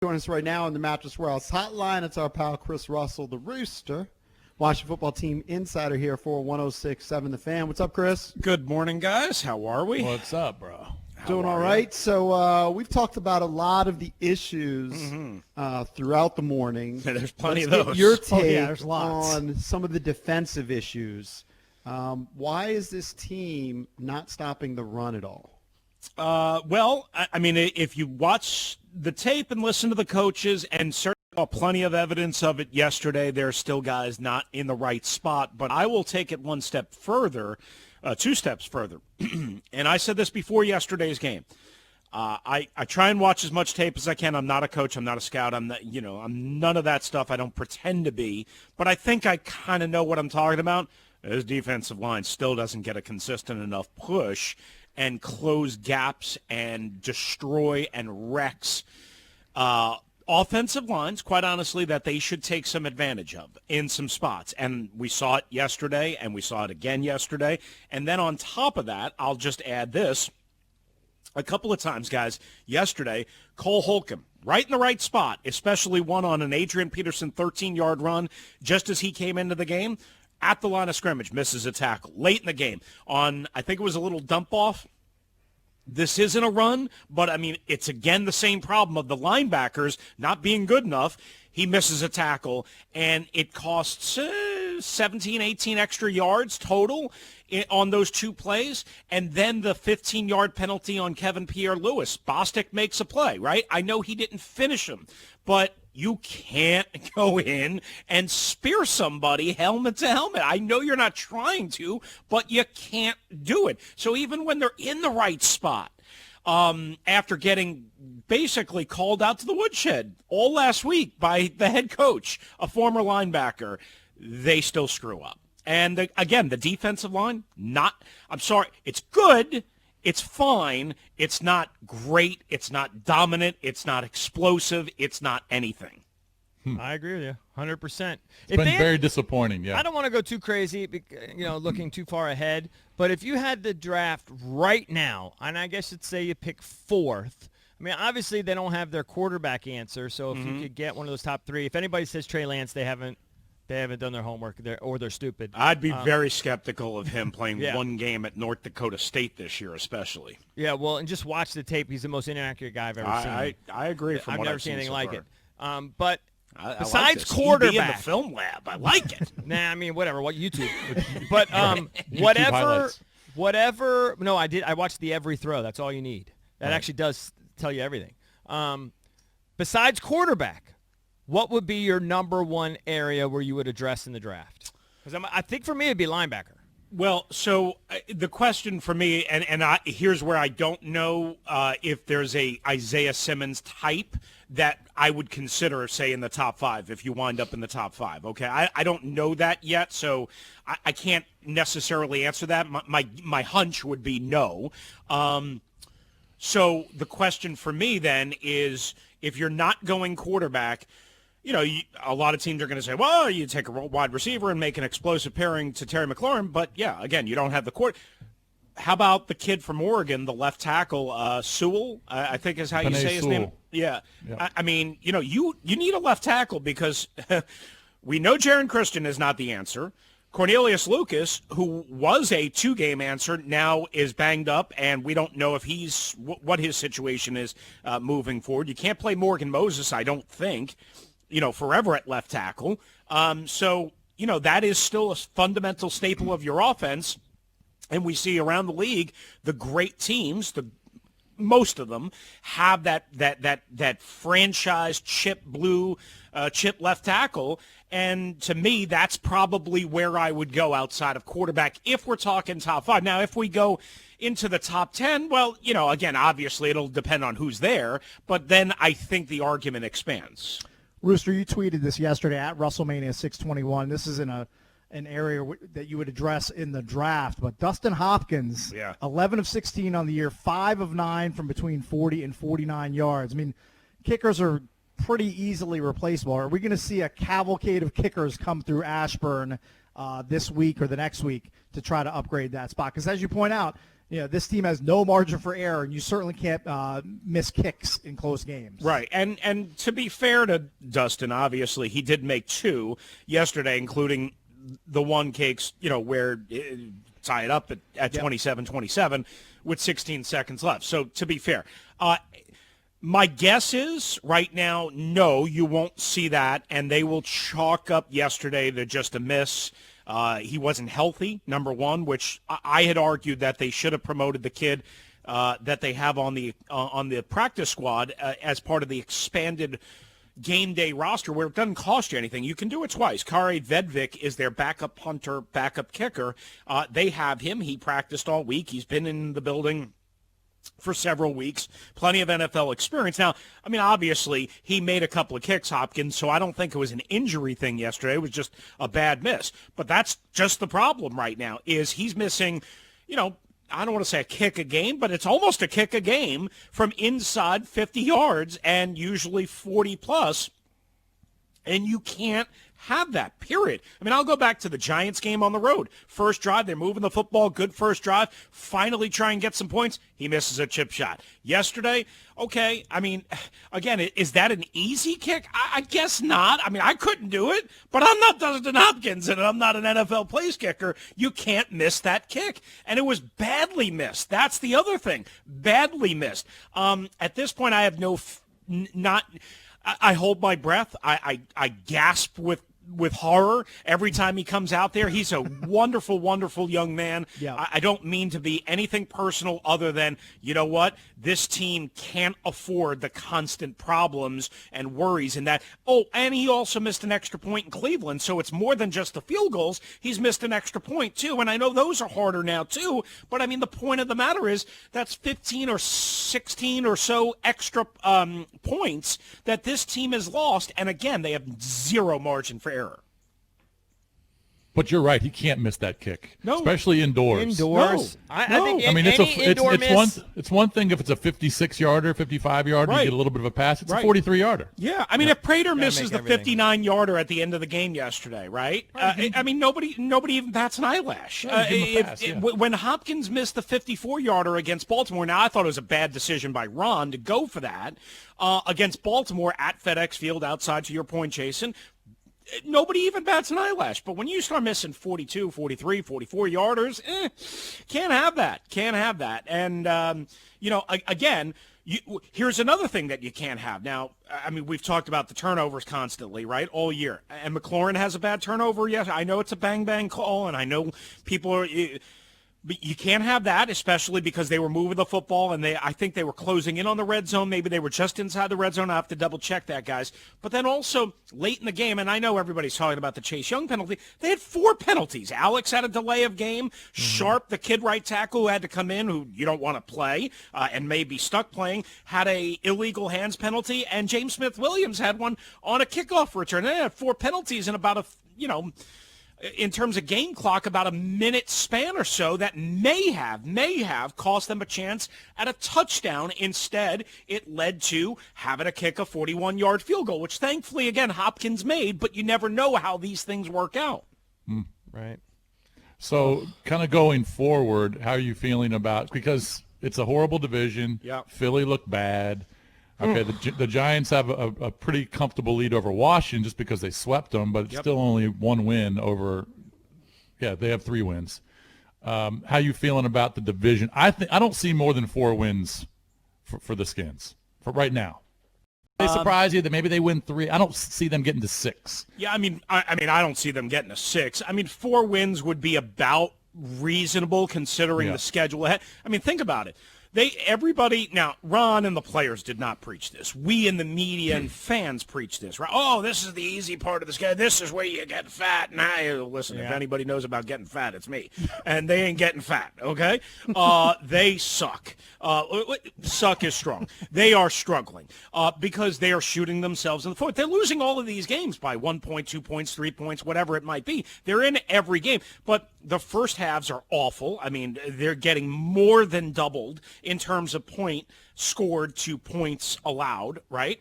Join us right now on the Mattress Warehouse Hotline. It's our pal Chris Russell, the Rooster, Washington Football Team insider here for 106.7 The Fan. What's up, Chris? Good morning, guys. How are we? What's up, bro? Doing all right. So we've talked about a lot of the issues throughout the morning. There's plenty Let's of get those. your take there's lots. on some of the defensive issues. Why is this team not stopping the run at all? Well, I mean, if you watch the tape and listen to the coaches, and certainly saw plenty of evidence of it yesterday, there are still guys not in the right spot. But I will take it one step further, two steps further. And I said this before yesterday's game. I try and watch as much tape as I can. I'm not a coach. I'm not a scout. I'm not, I'm none of that stuff. I don't pretend to be. But I think I kind of know what I'm talking about. This defensive line still doesn't get a consistent enough push and close gaps and destroy and wrecks offensive lines, quite honestly, that they should take some advantage of in some spots. And we saw it yesterday, and we saw it again yesterday. And then on top of that, I'll just add this. A couple of times, guys, yesterday, Cole Holcomb, right in the right spot, especially one on an Adrian Peterson 13-yard run just as he came into the game. At the line of scrimmage, misses a tackle. Late in the game on, I think it was a little dump-off. This isn't a run, but, I mean, it's again the same problem of the linebackers not being good enough. He misses a tackle, and it costs 17, 18 extra yards total on those two plays, and then the 15-yard penalty on Kevin Pierre-Louis. Bostic makes a play, right? I know he didn't finish him, but you can't go in and spear somebody helmet to helmet. I know you're not trying to, but you can't do it. So even when they're in the right spot, after getting basically called out to the woodshed all last week by the head coach, a former linebacker, they still screw up. And again, the defensive line, it's good. It's fine. It's not great. It's not dominant. It's not explosive. It's not anything. I agree with you, 100%. It's been very disappointing, yeah. I don't want to go too crazy, looking too far ahead, but if you had the draft right now, and I guess you'd say you pick fourth, I mean, obviously they don't have their quarterback answer, so if you could get one of those top three, if anybody says Trey Lance, they haven't done their homework, or they're stupid. I'd be very skeptical of him playing one game at North Dakota State this year, especially. Yeah, well, and just watch the tape. He's the most inaccurate guy I've ever seen. I agree. From what never I've seen anything so like far. it. But I besides like quarterback, in the film lab, I like it. Nah, I mean whatever. What YouTube? But whatever. No, I watched the every throw. That's all you need. That actually does tell you everything. Besides quarterback, what would be your number one area where you would address in the draft? Because I think for me it'd be linebacker. Well, so the question for me, and here's where I don't know if there's a Isaiah Simmons type that I would consider, say, in the top five if you wind up in the top five. Okay, I don't know that yet, so I can't necessarily answer that. My hunch would be no. So the question for me then is, if you're not going quarterback, a lot of teams are going to say, well, you take a wide receiver and make an explosive pairing to Terry McLaurin. But, yeah, again, you don't have the court. How about the kid from Oregon, the left tackle, Sewell, I think is how you say his name? Yeah. I mean, you need a left tackle because we know Jaron Christian is not the answer. Cornelius Lucas, who was a two-game answer, now is banged up, and we don't know if what his situation is moving forward. You can't play Morgan Moses, I don't think, forever at left tackle. So, that is still a fundamental staple of your offense. And we see around the league, the great teams, most of them have that franchise chip left tackle. And to me, that's probably where I would go outside of quarterback if we're talking top five. Now, if we go into the top 10, well, again, obviously it'll depend on who's there. But then I think the argument expands. Rooster, you tweeted this yesterday at WrestleMania 621. This is in an area that you would address in the draft. But Dustin Hopkins, 11 of 16 on the year, 5 of 9 from between 40 and 49 yards. I mean, kickers are pretty easily replaceable. Are we going to see a cavalcade of kickers come through Ashburn this week or the next week to try to upgrade that spot? Because as you point out, this team has no margin for error, and you certainly can't miss kicks in close games. Right, and to be fair to Dustin, obviously he did make 2 yesterday, including the one cakes, where tie it up at 27-27 with 16 seconds left. So to be fair, my guess is right now, no, you won't see that, and they will chalk up yesterday to just a miss. He wasn't healthy, number one, which I had argued that they should have promoted the kid that they have on the practice squad as part of the expanded game day roster where it doesn't cost you anything. You can do it twice. Kare Vedvik is their backup punter, backup kicker. They have him. He practiced all week. He's been in the building for several weeks, plenty of NFL experience. Now, obviously, he made a couple of kicks, Hopkins, so I don't think it was an injury thing yesterday. It was just a bad miss. But that's just the problem right now, is he's missing, I don't want to say a kick a game, but it's almost a kick a game from inside 50 yards and usually 40-plus, and you can't have that, period. I'll go back to the Giants game on the road. First drive, they're moving the football, good first drive, finally try and get some points. He misses a chip shot. Yesterday, okay, again, is that an easy kick? I guess not. I couldn't do it, but I'm not Dustin Hopkins, and I'm not an NFL place kicker. You can't miss that kick, and it was badly missed. That's the other thing, badly missed. At this point, I have I hold my breath. I gasp with horror every time he comes out there. He's a wonderful, wonderful young man. Yeah. I don't mean to be anything personal other than, you know what? This team can't afford the constant problems and worries in that. Oh, and he also missed an extra point in Cleveland, so it's more than just the field goals. He's missed an extra point, too, and I know those are harder now, too, but, the point of the matter is that's 15 or 16 or so extra points that this team has lost, and, again, they have zero margin for error. But you're right. He can't miss that kick, No. especially indoors. Indoors. No. I No. think It's one thing if it's a 56-yarder, 55-yarder, Right. you get a little bit of a pass. It's Right. a 43-yarder. Yeah, if Prater misses make the everything. 59-yarder at the end of the game yesterday, right? Nobody even bats an eyelash. Right, give him a pass, yeah. When Hopkins missed the 54-yarder against Baltimore, now I thought it was a bad decision by Ron to go for that against Baltimore at FedEx Field outside, to your point, Jason. Nobody even bats an eyelash. But when you start missing 42, 43, 44-yarders, can't have that. Can't have that. And, again, here's another thing that you can't have. Now, we've talked about the turnovers constantly, right, all year. And McLaurin has a bad turnover. Yes, I know it's a bang-bang call, and I know people are But you can't have that, especially because they were moving the football, and I think they were closing in on the red zone. Maybe they were just inside the red zone. I have to double-check that, guys. But then also, late in the game, and I know everybody's talking about the Chase Young penalty, they had 4 penalties. Alex had a delay of game. Mm-hmm. Sharp, the kid right tackle who had to come in, who you don't want to play and may be stuck playing, had a illegal hands penalty, and James Smith-Williams had one on a kickoff return. They had 4 penalties in about in terms of game clock, about a minute span or so that may have cost them a chance at a touchdown. Instead, it led to having to kick a 41-yard field goal, which thankfully, again, Hopkins made, but you never know how these things work out. Right. So kind of going forward, how are you feeling about, because it's a horrible division. Yeah. Philly looked bad. Okay, the Giants have a pretty comfortable lead over Washington just because they swept them, but it's still only 1 win over. Yeah, they have 3 wins. How you feeling about the division? I don't see more than 4 wins for the Skins for right now. They surprise you that maybe they win 3. I don't see them getting to 6. Yeah, I don't see them getting to 6. 4 wins would be about reasonable considering the schedule ahead. Think about it. Everybody, now, Ron and the players did not preach this. We in the media and fans preach this, right? Oh, this is the easy part of the schedule. This is where you get fat. Listen, if anybody knows about getting fat, it's me. And they ain't getting fat, okay? They suck. Suck is strong. They are struggling because they are shooting themselves in the foot. They're losing all of these games by 1 point, 2 points, 3 points, whatever it might be. They're in every game. But the first halves are awful. They're getting more than doubled in terms of point scored to points allowed, right?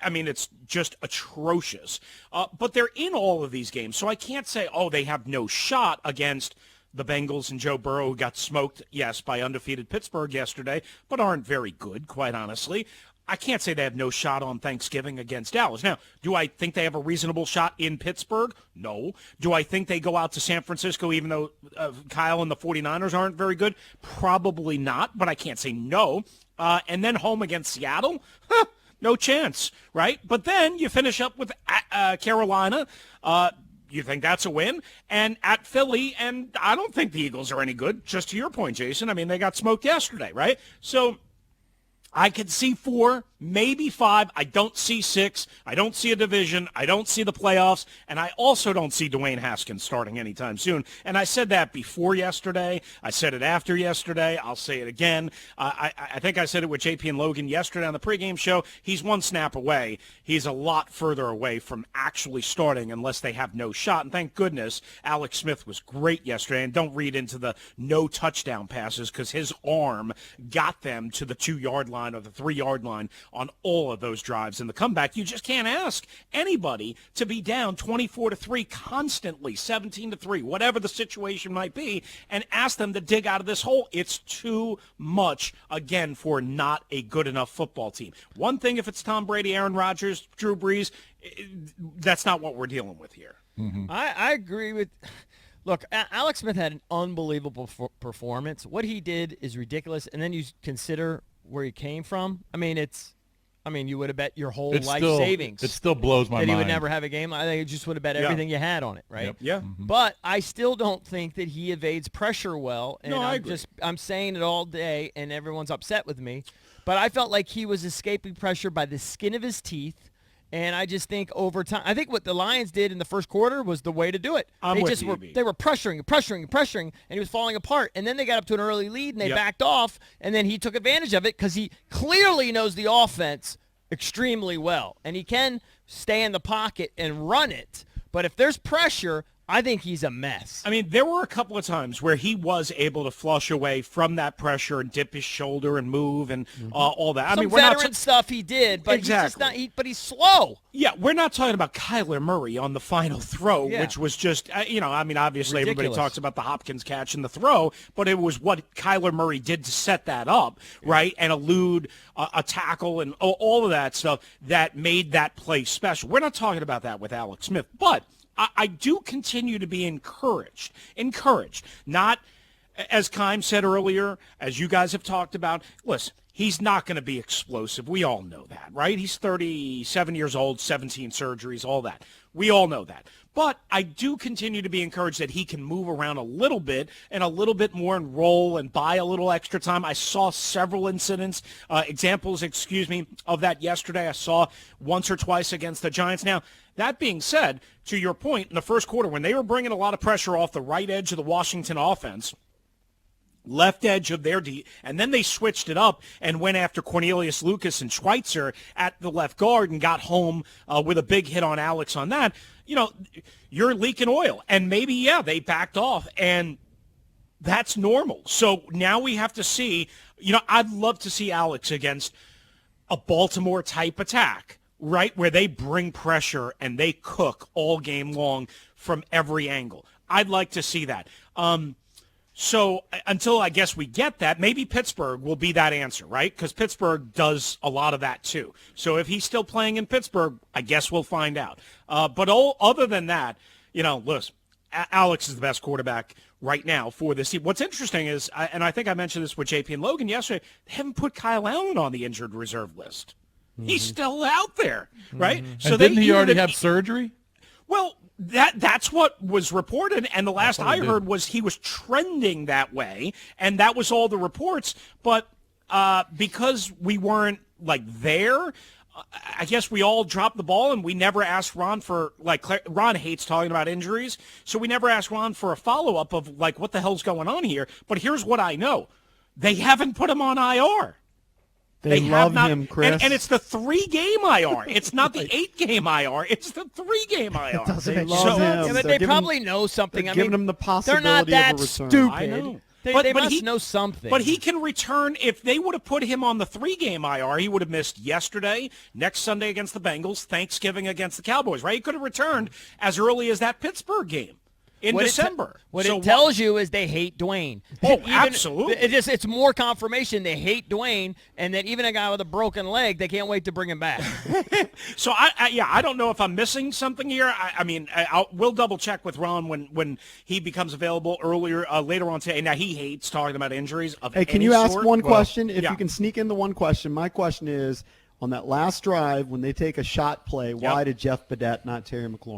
It's just atrocious. But they're in all of these games, so I can't say, they have no shot against the Bengals and Joe Burrow, who got smoked, yes, by undefeated Pittsburgh yesterday, but aren't very good, quite honestly. I can't say they have no shot on Thanksgiving against Dallas. Now, do I think they have a reasonable shot in Pittsburgh? No. Do I think they go out to San Francisco even though Kyle and the 49ers aren't very good? Probably not, but I can't say no. And then home against Seattle? No chance, right? But then you finish up with Carolina. You think that's a win? And at Philly, and I don't think the Eagles are any good, just to your point, Jason. I mean, they got smoked yesterday, right? So I could see 4, maybe 5. I don't see 6. I don't see a division. I don't see the playoffs. And I also don't see Dwayne Haskins starting anytime soon. And I said that before yesterday. I said it after yesterday. I'll say it again. I think I said it with JP and Logan yesterday on the pregame show. He's one snap away. He's a lot further away from actually starting unless they have no shot. And thank goodness Alex Smith was great yesterday. And don't read into the no touchdown passes because his arm got them to the 2-yard line or the 3-yard line on all of those drives. In the comeback, you just can't ask anybody to be down 24-3 constantly, 17-3, whatever the situation might be, and ask them to dig out of this hole. It's too much, again, for not a good enough football team. One thing if it's Tom Brady, Aaron Rodgers, Drew Brees, that's not what we're dealing with here. Mm-hmm. I agree with... Look, Alex Smith had an unbelievable performance. What he did is ridiculous, and then you consider where he came from. I mean, you would have bet your whole life savings. It still blows my mind. That he would never have a game. I think you just would have bet everything you had on it, right? Yep. Yeah. Mm-hmm. But I still don't think that he evades pressure well. And No, I agree. I'm saying it all day, and everyone's upset with me. But I felt like he was escaping pressure by the skin of his teeth. And I just think over time, I think what the Lions did in the first quarter was the way to do it. They were pressuring, and he was falling apart. And then they got up to an early lead, and they backed off, and then he took advantage of it because he clearly knows the offense extremely well. And he can stay in the pocket and run it. But if there's pressure, I think he's a mess. I mean, there were a couple of times where he was able to flush away from that pressure and dip his shoulder and move and all that. Some veteran stuff he did, but exactly. He's just not. But he's slow. Yeah, we're not talking about Kyler Murray on the final throw, which was just, obviously ridiculous. Everybody talks about the Hopkins catch and the throw, but it was what Kyler Murray did to set that up, right, and elude a tackle and all of that stuff that made that play special. We're not talking about that with Alex Smith, but I do continue to be encouraged, not, as Keim said earlier, as you guys have talked about, listen, he's not going to be explosive. We all know that, right? He's 37 years old, 17 surgeries, all that. We all know that. But I do continue to be encouraged that he can move around a little bit and a little bit more and roll and buy a little extra time. I saw several examples of that yesterday. I saw once or twice against the Giants. Now, that being said, to your point, in the first quarter, when they were bringing a lot of pressure off the right edge of the Washington offense, left edge of their D, and then they switched it up and went after Cornelius Lucas and Schweitzer at the left guard and got home with a big hit on Alex on that. You're leaking oil. And maybe, they backed off, and that's normal. So now we have to see, I'd love to see Alex against a Baltimore-type attack, right, where they bring pressure and they cook all game long from every angle. I'd like to see that. So until I guess we get that, maybe Pittsburgh will be that answer, right? Because Pittsburgh does a lot of that too. So if he's still playing in Pittsburgh, I guess we'll find out. But other than that, listen, Alex is the best quarterback right now for this team. What's interesting is, and I think I mentioned this with JP and Logan yesterday, they haven't put Kyle Allen on the injured reserve list. Mm-hmm. He's still out there, right? Mm-hmm. So didn't he already have surgery? Well, that's what was reported, and the last I heard was he was trending that way, and that was all the reports. But because we weren't there, I guess we all dropped the ball, and we never asked Ron for Ron hates talking about injuries, so we never asked Ron for a follow up of what the hell's going on here. But here's what I know: they haven't put him on IR. They love him, Chris. And it's the 3-game IR. It's not the 8-game IR. It's the 3-game IR. It doesn't make love sense. him. But they probably know something. Giving him the possibility they're not that of a return. stupid. I know. They must know something. But he can return. If they would have put him on the 3-game IR, he would have missed yesterday, next Sunday against the Bengals, Thanksgiving against the Cowboys, right? He could have returned as early as that Pittsburgh game. in December. What it tells you is they hate Dwayne. Oh, absolutely. It's more confirmation they hate Dwayne, and that even a guy with a broken leg, they can't wait to bring him back. So I don't know if I'm missing something here. We'll double check with Ron when he becomes available later on today. Now he hates talking about injuries of Hey, can any you ask sort. one question? If you can sneak in the one question, my question is, on that last drive when they take a shot play, why did Jeff Badette not Terry McLaurin?